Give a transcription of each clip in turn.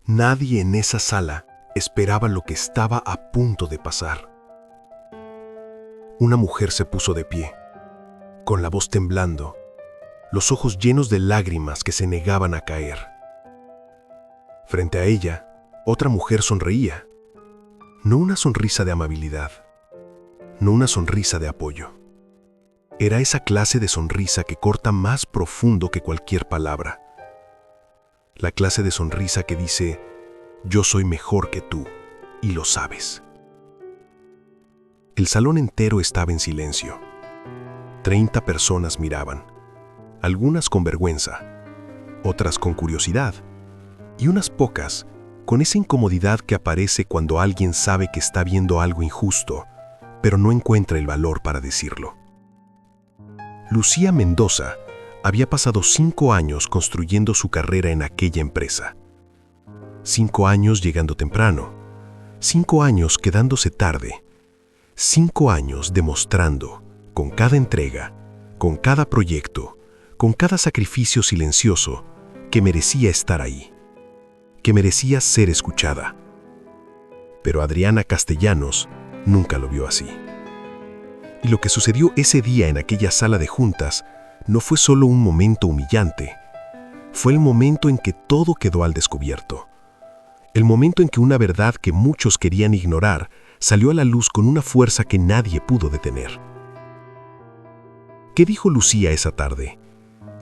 Nadie en esa sala esperaba lo que estaba a punto de pasar. Una mujer se puso de pie, con la voz temblando, los ojos llenos de lágrimas que se negaban a caer. Frente a ella, otra mujer sonreía, no una sonrisa de amabilidad, no una sonrisa de apoyo. Era esa clase de sonrisa que corta más profundo que cualquier palabra. La clase de sonrisa que dice, yo soy mejor que tú, y lo sabes. El salón entero estaba en silencio. 30 personas miraban, algunas con vergüenza, otras con curiosidad, y unas pocas con esa incomodidad que aparece cuando alguien sabe que está viendo algo injusto, pero no encuentra el valor para decirlo. Lucía Mendoza había pasado 5 años construyendo su carrera en aquella empresa. 5 años llegando temprano, 5 años quedándose tarde, 5 años demostrando, con cada entrega, con cada proyecto, con cada sacrificio silencioso, que merecía estar ahí, que merecía ser escuchada. Pero Adriana Castellanos nunca lo vio así. Y lo que sucedió ese día en aquella sala de juntas no fue solo un momento humillante, fue el momento en que todo quedó al descubierto. El momento en que una verdad que muchos querían ignorar salió a la luz con una fuerza que nadie pudo detener. ¿Qué dijo Lucía esa tarde?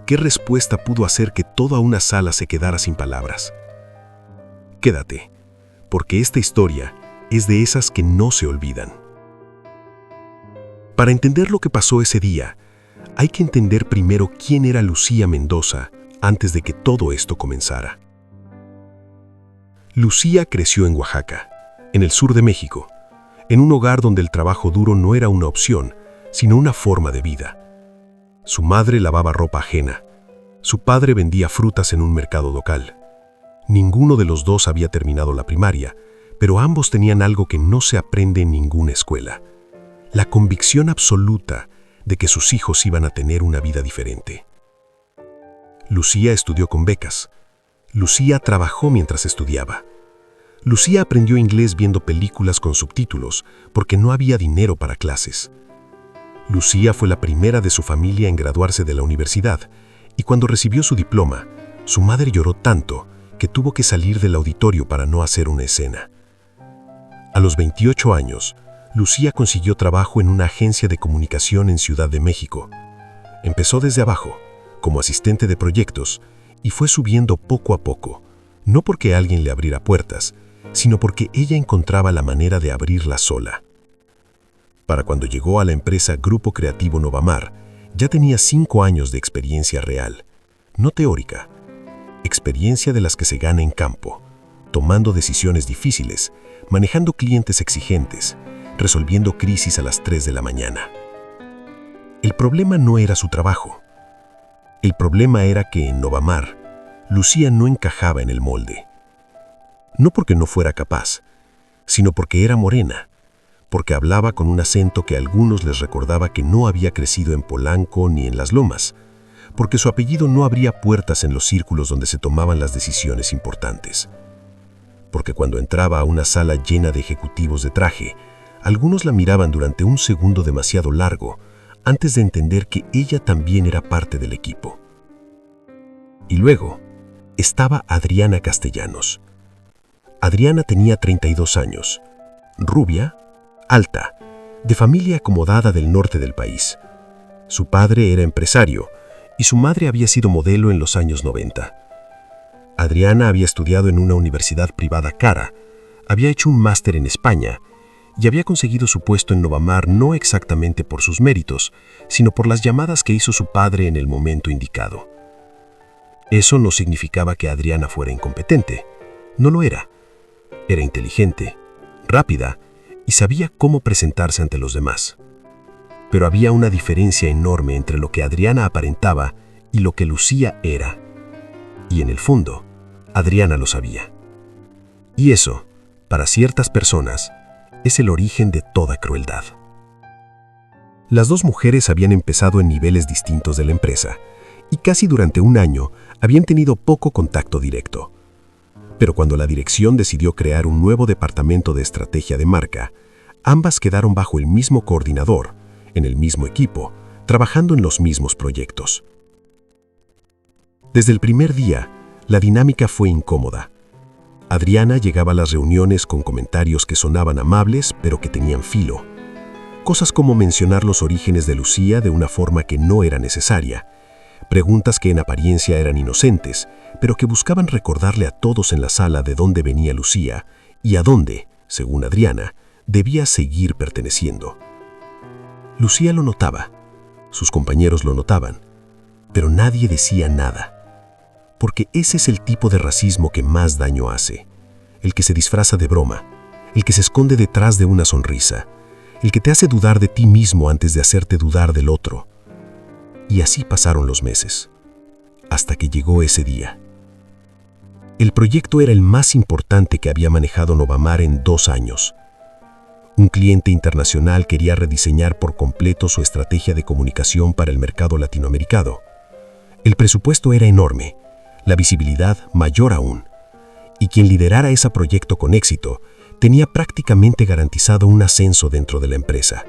¿Qué respuesta pudo hacer que toda una sala se quedara sin palabras? Quédate, porque esta historia es de esas que no se olvidan. Para entender lo que pasó ese día, hay que entender primero quién era Lucía Mendoza antes de que todo esto comenzara. Lucía creció en Oaxaca, en el sur de México, en un hogar donde el trabajo duro no era una opción, sino una forma de vida. Su madre lavaba ropa ajena, su padre vendía frutas en un mercado local. Ninguno de los dos había terminado la primaria, pero ambos tenían algo que no se aprende en ninguna escuela: la convicción absoluta de que sus hijos iban a tener una vida diferente. Lucía estudió con becas. Lucía trabajó mientras estudiaba. Lucía aprendió inglés viendo películas con subtítulos porque no había dinero para clases. Lucía fue la primera de su familia en graduarse de la universidad, y cuando recibió su diploma, su madre lloró tanto que tuvo que salir del auditorio para no hacer una escena. A los 28 años, Lucía consiguió trabajo en una agencia de comunicación en Ciudad de México. Empezó desde abajo, como asistente de proyectos, y fue subiendo poco a poco, no porque alguien le abriera puertas, sino porque ella encontraba la manera de abrirlas sola. Para cuando llegó a la empresa Grupo Creativo Novamar, ya tenía 5 años de experiencia real, no teórica, experiencia de las que se gana en campo, tomando decisiones difíciles, manejando clientes exigentes, resolviendo crisis a las 3 de la mañana. El problema no era su trabajo. El problema era que en Novamar, Lucía no encajaba en el molde. No porque no fuera capaz, sino porque era morena, porque hablaba con un acento que a algunos les recordaba que no había crecido en Polanco ni en Las Lomas, porque su apellido no abría puertas en los círculos donde se tomaban las decisiones importantes. Porque cuando entraba a una sala llena de ejecutivos de traje, algunos la miraban durante un segundo demasiado largo antes de entender que ella también era parte del equipo. Y luego estaba Adriana Castellanos. Adriana tenía 32 años, rubia, alta, de familia acomodada del norte del país. Su padre era empresario y su madre había sido modelo en los años 90. Adriana había estudiado en una universidad privada cara, había hecho un máster en España y había conseguido su puesto en Novamar no exactamente por sus méritos, sino por las llamadas que hizo su padre en el momento indicado. Eso no significaba que Adriana fuera incompetente. No lo era. Era inteligente, rápida y sabía cómo presentarse ante los demás. Pero había una diferencia enorme entre lo que Adriana aparentaba y lo que Lucía era. Y en el fondo, Adriana lo sabía. Y eso, para ciertas personas, es el origen de toda crueldad. Las dos mujeres habían empezado en niveles distintos de la empresa y casi durante un año habían tenido poco contacto directo. Pero cuando la dirección decidió crear un nuevo departamento de estrategia de marca, ambas quedaron bajo el mismo coordinador, en el mismo equipo, trabajando en los mismos proyectos. Desde el primer día, la dinámica fue incómoda. Adriana llegaba a las reuniones con comentarios que sonaban amables, pero que tenían filo. Cosas como mencionar los orígenes de Lucía de una forma que no era necesaria. Preguntas que en apariencia eran inocentes, pero que buscaban recordarle a todos en la sala de dónde venía Lucía y a dónde, según Adriana, debía seguir perteneciendo. Lucía lo notaba, sus compañeros lo notaban, pero nadie decía nada. Porque ese es el tipo de racismo que más daño hace, el que se disfraza de broma, el que se esconde detrás de una sonrisa, el que te hace dudar de ti mismo antes de hacerte dudar del otro. Y así pasaron los meses, hasta que llegó ese día. El proyecto era el más importante que había manejado Novamar en 2 años. Un cliente internacional quería rediseñar por completo su estrategia de comunicación para el mercado latinoamericano. El presupuesto era enorme, la visibilidad mayor aún, y quien liderara ese proyecto con éxito tenía prácticamente garantizado un ascenso dentro de la empresa.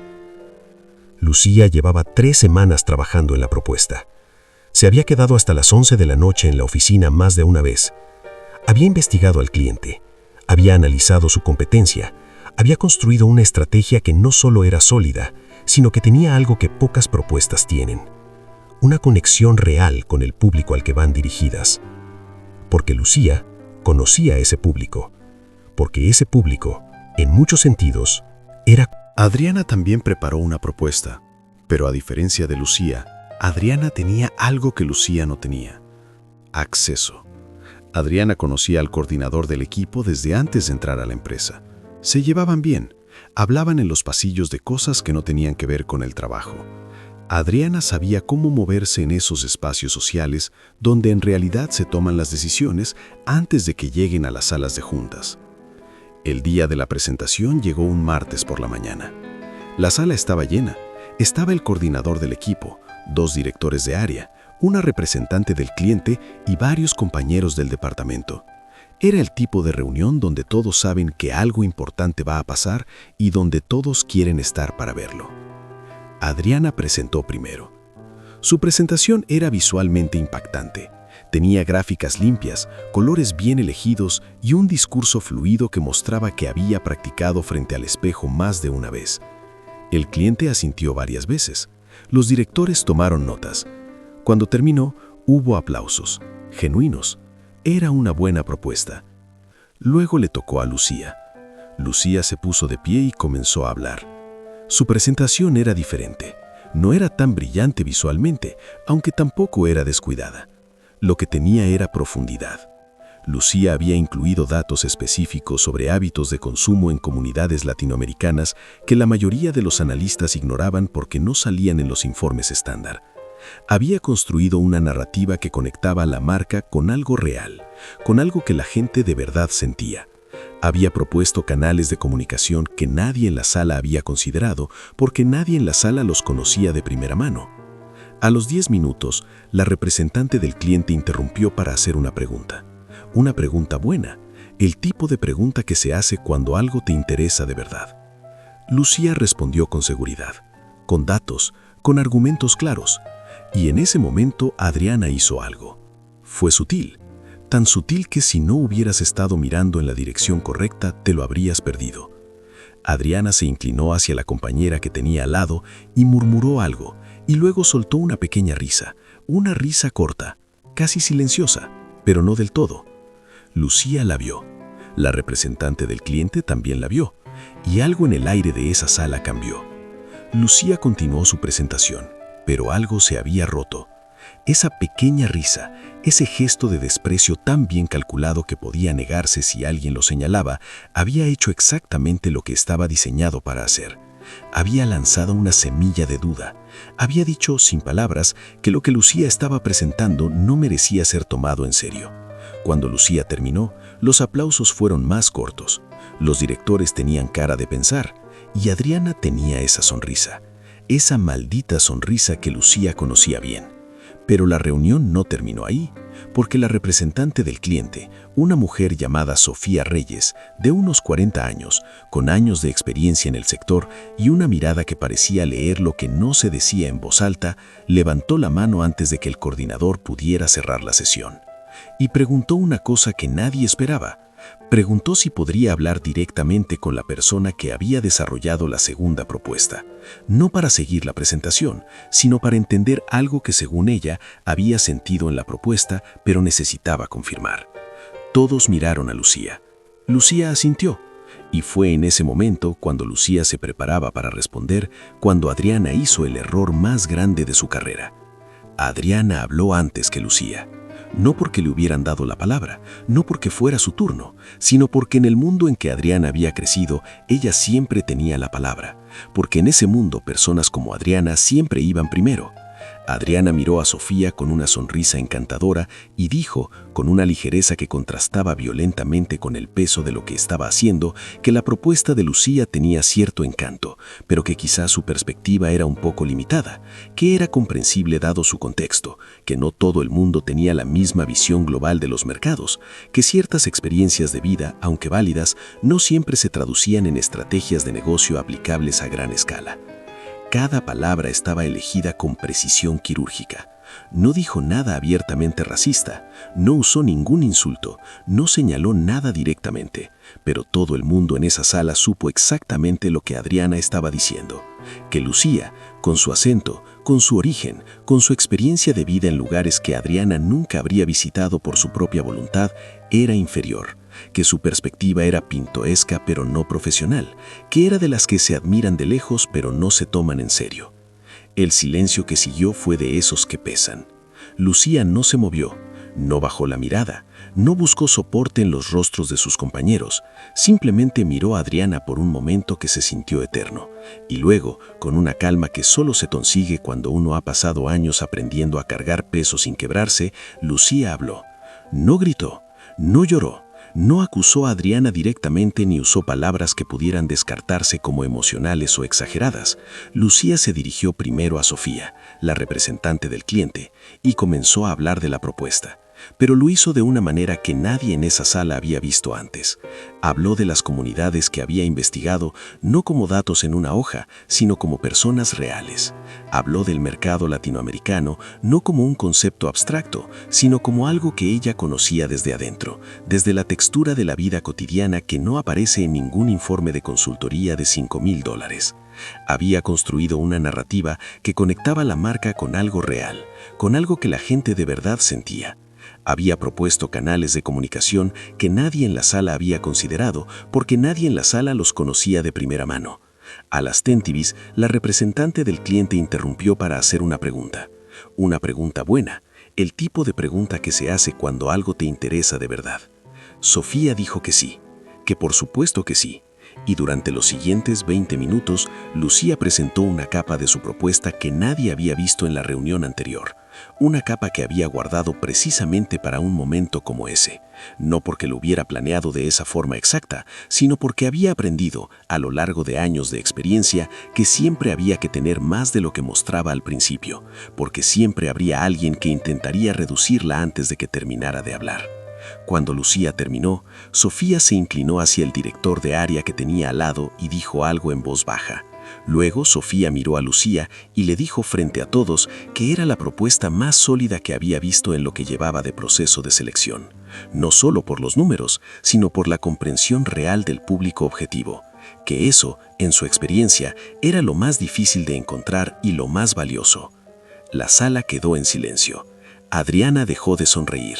Lucía llevaba 3 semanas trabajando en la propuesta. Se había quedado hasta las 11 de la noche en la oficina más de una vez. Había investigado al cliente, había analizado su competencia, había construido una estrategia que no solo era sólida, sino que tenía algo que pocas propuestas tienen: una conexión real con el público al que van dirigidas. Porque Lucía conocía a ese público, porque ese público, en muchos sentidos, era... Adriana también preparó una propuesta, pero a diferencia de Lucía, Adriana tenía algo que Lucía no tenía: acceso. Adriana conocía al coordinador del equipo desde antes de entrar a la empresa. Se llevaban bien, hablaban en los pasillos de cosas que no tenían que ver con el trabajo. Adriana sabía cómo moverse en esos espacios sociales donde en realidad se toman las decisiones antes de que lleguen a las salas de juntas. El día de la presentación llegó un martes por la mañana. La sala estaba llena. Estaba el coordinador del equipo, 2 directores de área, una representante del cliente y varios compañeros del departamento. Era el tipo de reunión donde todos saben que algo importante va a pasar y donde todos quieren estar para verlo. Adriana presentó primero. Su presentación era visualmente impactante. Tenía gráficas limpias, colores bien elegidos y un discurso fluido que mostraba que había practicado frente al espejo más de una vez. El cliente asintió varias veces. Los directores tomaron notas. Cuando terminó, hubo aplausos, genuinos. Era una buena propuesta. Luego le tocó a Lucía. Lucía se puso de pie y comenzó a hablar. Su presentación era diferente. No era tan brillante visualmente, aunque tampoco era descuidada. Lo que tenía era profundidad. Lucía había incluido datos específicos sobre hábitos de consumo en comunidades latinoamericanas que la mayoría de los analistas ignoraban porque no salían en los informes estándar. Había construido una narrativa que conectaba a la marca con algo real, con algo que la gente de verdad sentía. Había propuesto canales de comunicación que nadie en la sala había considerado porque nadie en la sala los conocía de primera mano. A los 10 minutos, la representante del cliente interrumpió para hacer una pregunta. Una pregunta buena, el tipo de pregunta que se hace cuando algo te interesa de verdad. Lucía respondió con seguridad, con datos, con argumentos claros. Y en ese momento Adriana hizo algo. Fue sutil. Tan sutil que si no hubieras estado mirando en la dirección correcta, te lo habrías perdido. Adriana se inclinó hacia la compañera que tenía al lado y murmuró algo, y luego soltó una pequeña risa, una risa corta, casi silenciosa, pero no del todo. Lucía la vio. La representante del cliente también la vio, y algo en el aire de esa sala cambió. Lucía continuó su presentación, pero algo se había roto. Esa pequeña risa, ese gesto de desprecio tan bien calculado que podía negarse si alguien lo señalaba, había hecho exactamente lo que estaba diseñado para hacer. Había lanzado una semilla de duda. Había dicho, sin palabras, que lo que Lucía estaba presentando no merecía ser tomado en serio. Cuando Lucía terminó, los aplausos fueron más cortos. Los directores tenían cara de pensar, y Adriana tenía esa sonrisa. Esa maldita sonrisa que Lucía conocía bien. Pero la reunión no terminó ahí, porque la representante del cliente, una mujer llamada Sofía Reyes, de unos 40 años, con años de experiencia en el sector y una mirada que parecía leer lo que no se decía en voz alta, levantó la mano antes de que el coordinador pudiera cerrar la sesión. Y preguntó una cosa que nadie esperaba. Preguntó si podría hablar directamente con la persona que había desarrollado la segunda propuesta, no para seguir la presentación, sino para entender algo que según ella había sentido en la propuesta, pero necesitaba confirmar. Todos miraron a Lucía. Lucía asintió, y fue en ese momento, cuando Lucía se preparaba para responder, cuando Adriana hizo el error más grande de su carrera. Adriana habló antes que Lucía. No porque le hubieran dado la palabra, no porque fuera su turno, sino porque en el mundo en que Adriana había crecido, ella siempre tenía la palabra, porque en ese mundo personas como Adriana siempre iban primero. Adriana miró a Sofía con una sonrisa encantadora y dijo, con una ligereza que contrastaba violentamente con el peso de lo que estaba haciendo, que la propuesta de Lucía tenía cierto encanto, pero que quizás su perspectiva era un poco limitada, que era comprensible dado su contexto, que no todo el mundo tenía la misma visión global de los mercados, que ciertas experiencias de vida, aunque válidas, no siempre se traducían en estrategias de negocio aplicables a gran escala. Cada palabra estaba elegida con precisión quirúrgica. No dijo nada abiertamente racista, no usó ningún insulto, no señaló nada directamente, pero todo el mundo en esa sala supo exactamente lo que Adriana estaba diciendo, que Lucía, con su acento, con su origen, con su experiencia de vida en lugares que Adriana nunca habría visitado por su propia voluntad, era inferior, que su perspectiva era pintoresca pero no profesional, que era de las que se admiran de lejos pero no se toman en serio. El silencio que siguió fue de esos que pesan. Lucía no se movió, no bajó la mirada, no buscó soporte en los rostros de sus compañeros, simplemente miró a Adriana por un momento que se sintió eterno, y luego, con una calma que solo se consigue cuando uno ha pasado años aprendiendo a cargar peso sin quebrarse, Lucía habló. No gritó, no lloró, no acusó a Adriana directamente ni usó palabras que pudieran descartarse como emocionales o exageradas. Lucía se dirigió primero a Sofía, la representante del cliente, y comenzó a hablar de la propuesta. Pero lo hizo de una manera que nadie en esa sala había visto antes. Habló de las comunidades que había investigado, no como datos en una hoja, sino como personas reales. Habló del mercado latinoamericano, no como un concepto abstracto, sino como algo que ella conocía desde adentro, desde la textura de la vida cotidiana que no aparece en ningún informe de consultoría de $5,000. Había construido una narrativa que conectaba la marca con algo real, con algo que la gente de verdad sentía. Había propuesto canales de comunicación que nadie en la sala había considerado porque nadie en la sala los conocía de primera mano. A las Tentivis, la representante del cliente interrumpió para hacer una pregunta. Una pregunta buena, el tipo de pregunta que se hace cuando algo te interesa de verdad. Sofía dijo que sí, que por supuesto que sí. Y durante los siguientes 20 minutos, Lucía presentó una capa de su propuesta que nadie había visto en la reunión anterior. Una capa que había guardado precisamente para un momento como ese, no porque lo hubiera planeado de esa forma exacta, sino porque había aprendido, a lo largo de años de experiencia, que siempre había que tener más de lo que mostraba al principio, porque siempre habría alguien que intentaría reducirla antes de que terminara de hablar. Cuando Lucía terminó, Sofía se inclinó hacia el director de área que tenía al lado y dijo algo en voz baja. Luego Sofía miró a Lucía y le dijo frente a todos que era la propuesta más sólida que había visto en lo que llevaba de proceso de selección, no solo por los números, sino por la comprensión real del público objetivo, que eso, en su experiencia, era lo más difícil de encontrar y lo más valioso. La sala quedó en silencio. Adriana dejó de sonreír,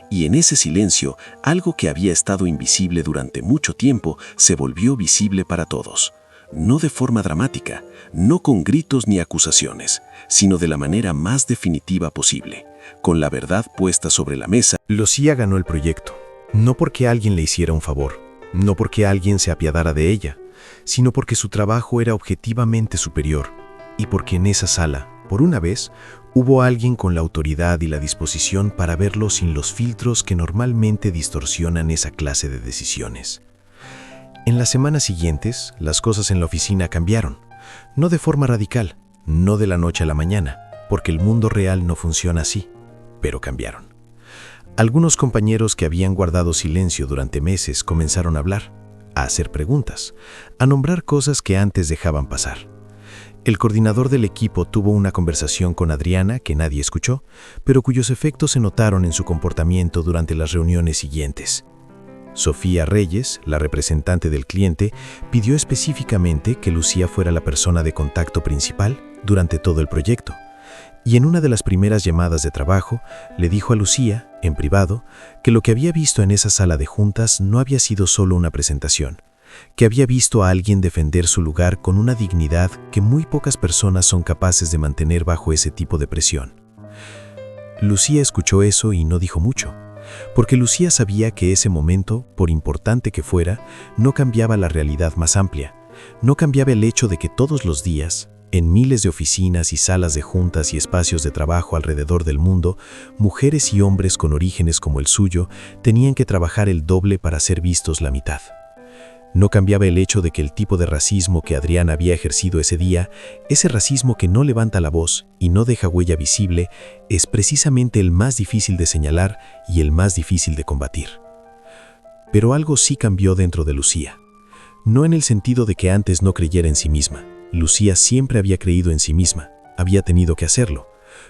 y en ese silencio, algo que había estado invisible durante mucho tiempo se volvió visible para todos. No de forma dramática, no con gritos ni acusaciones, sino de la manera más definitiva posible, con la verdad puesta sobre la mesa. Lucía ganó el proyecto, no porque alguien le hiciera un favor, no porque alguien se apiadara de ella, sino porque su trabajo era objetivamente superior, y porque en esa sala, por una vez, hubo alguien con la autoridad y la disposición para verlo sin los filtros que normalmente distorsionan esa clase de decisiones. En las semanas siguientes, las cosas en la oficina cambiaron, no de forma radical, no de la noche a la mañana, porque el mundo real no funciona así, pero cambiaron. Algunos compañeros que habían guardado silencio durante meses comenzaron a hablar, a hacer preguntas, a nombrar cosas que antes dejaban pasar. El coordinador del equipo tuvo una conversación con Adriana que nadie escuchó, pero cuyos efectos se notaron en su comportamiento durante las reuniones siguientes. Sofía Reyes, la representante del cliente, pidió específicamente que Lucía fuera la persona de contacto principal durante todo el proyecto. Y en una de las primeras llamadas de trabajo, le dijo a Lucía, en privado, que lo que había visto en esa sala de juntas no había sido solo una presentación, que había visto a alguien defender su lugar con una dignidad que muy pocas personas son capaces de mantener bajo ese tipo de presión. Lucía escuchó eso y no dijo mucho, porque Lucía sabía que ese momento, por importante que fuera, no cambiaba la realidad más amplia, no cambiaba el hecho de que todos los días, en miles de oficinas y salas de juntas y espacios de trabajo alrededor del mundo, mujeres y hombres con orígenes como el suyo tenían que trabajar el doble para ser vistos la mitad. No cambiaba el hecho de que el tipo de racismo que Adriana había ejercido ese día, ese racismo que no levanta la voz y no deja huella visible, es precisamente el más difícil de señalar y el más difícil de combatir. Pero algo sí cambió dentro de Lucía. No en el sentido de que antes no creyera en sí misma. Lucía siempre había creído en sí misma, había tenido que hacerlo.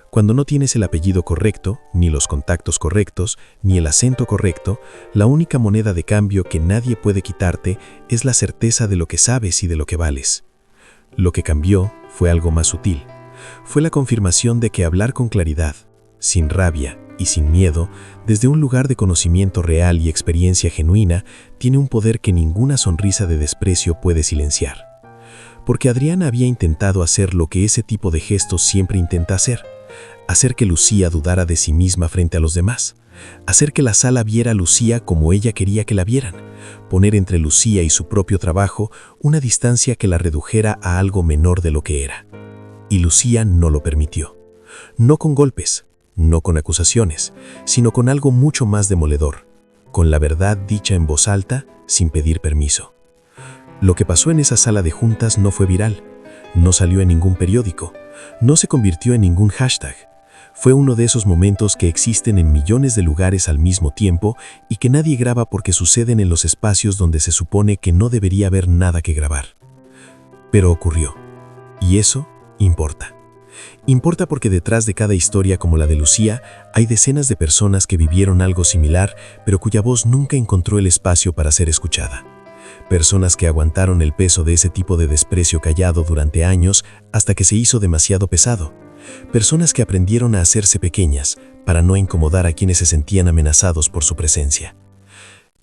Cuando no tienes el apellido correcto, ni los contactos correctos, ni el acento correcto, la única moneda de cambio que nadie puede quitarte es la certeza de lo que sabes y de lo que vales. Lo que cambió fue algo más sutil. Fue la confirmación de que hablar con claridad, sin rabia y sin miedo, desde un lugar de conocimiento real y experiencia genuina, tiene un poder que ninguna sonrisa de desprecio puede silenciar. Porque Adriana había intentado hacer lo que ese tipo de gestos siempre intenta hacer que Lucía dudara de sí misma frente a los demás, hacer que la sala viera a Lucía como ella quería que la vieran, poner entre Lucía y su propio trabajo una distancia que la redujera a algo menor de lo que era. Y Lucía no lo permitió. No con golpes, no con acusaciones, sino con algo mucho más demoledor, con la verdad dicha en voz alta, sin pedir permiso. Lo que pasó en esa sala de juntas no fue viral, no salió en ningún periódico, no se convirtió en ningún hashtag. Fue uno de esos momentos que existen en millones de lugares al mismo tiempo y que nadie graba porque suceden en los espacios donde se supone que no debería haber nada que grabar. Pero ocurrió. Y eso importa. Importa porque detrás de cada historia como la de Lucía hay decenas de personas que vivieron algo similar, pero cuya voz nunca encontró el espacio para ser escuchada. Personas que aguantaron el peso de ese tipo de desprecio callado durante años hasta que se hizo demasiado pesado. Personas que aprendieron a hacerse pequeñas para no incomodar a quienes se sentían amenazados por su presencia.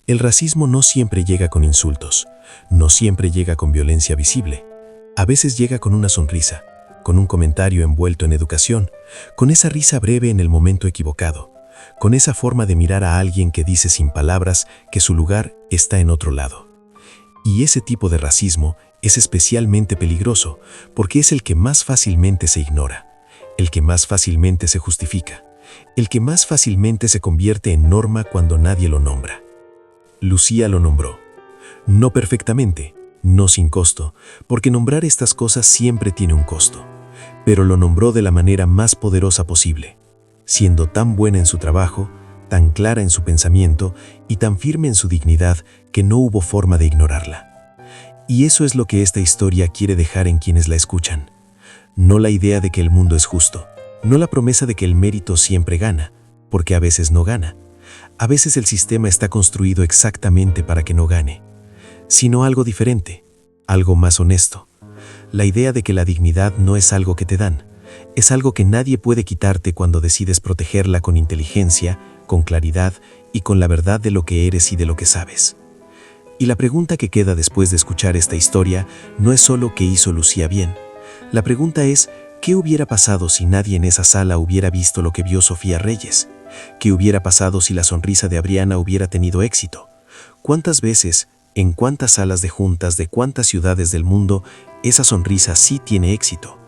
El racismo no siempre llega con insultos, no siempre llega con violencia visible. A veces llega con una sonrisa, con un comentario envuelto en educación, con esa risa breve en el momento equivocado, con esa forma de mirar a alguien que dice sin palabras que su lugar está en otro lado. Y ese tipo de racismo es especialmente peligroso porque es el que más fácilmente se ignora, el que más fácilmente se justifica, el que más fácilmente se convierte en norma cuando nadie lo nombra. Lucía lo nombró. No perfectamente, no sin costo, porque nombrar estas cosas siempre tiene un costo, pero lo nombró de la manera más poderosa posible, siendo tan buena en su trabajo, tan clara en su pensamiento y tan firme en su dignidad que no hubo forma de ignorarla. Y eso es lo que esta historia quiere dejar en quienes la escuchan. No la idea de que el mundo es justo, no la promesa de que el mérito siempre gana, porque a veces no gana. A veces el sistema está construido exactamente para que no gane, sino algo diferente, algo más honesto. La idea de que la dignidad no es algo que te dan, es algo que nadie puede quitarte cuando decides protegerla con inteligencia, con claridad y con la verdad de lo que eres y de lo que sabes. Y la pregunta que queda después de escuchar esta historia no es solo qué hizo Lucía bien. La pregunta es, ¿qué hubiera pasado si nadie en esa sala hubiera visto lo que vio Sofía Reyes? ¿Qué hubiera pasado si la sonrisa de Adriana hubiera tenido éxito? ¿Cuántas veces, en cuántas salas de juntas de cuántas ciudades del mundo, esa sonrisa sí tiene éxito?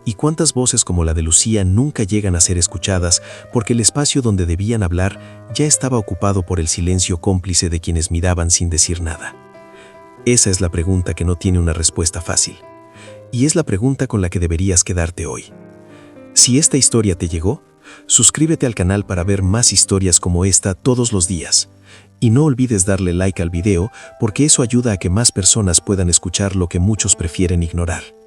¿Y cuántas voces como la de Lucía nunca llegan a ser escuchadas porque el espacio donde debían hablar ya estaba ocupado por el silencio cómplice de quienes miraban sin decir nada? Esa es la pregunta que no tiene una respuesta fácil. Y es la pregunta con la que deberías quedarte hoy. Si esta historia te llegó, suscríbete al canal para ver más historias como esta todos los días. Y no olvides darle like al video porque eso ayuda a que más personas puedan escuchar lo que muchos prefieren ignorar.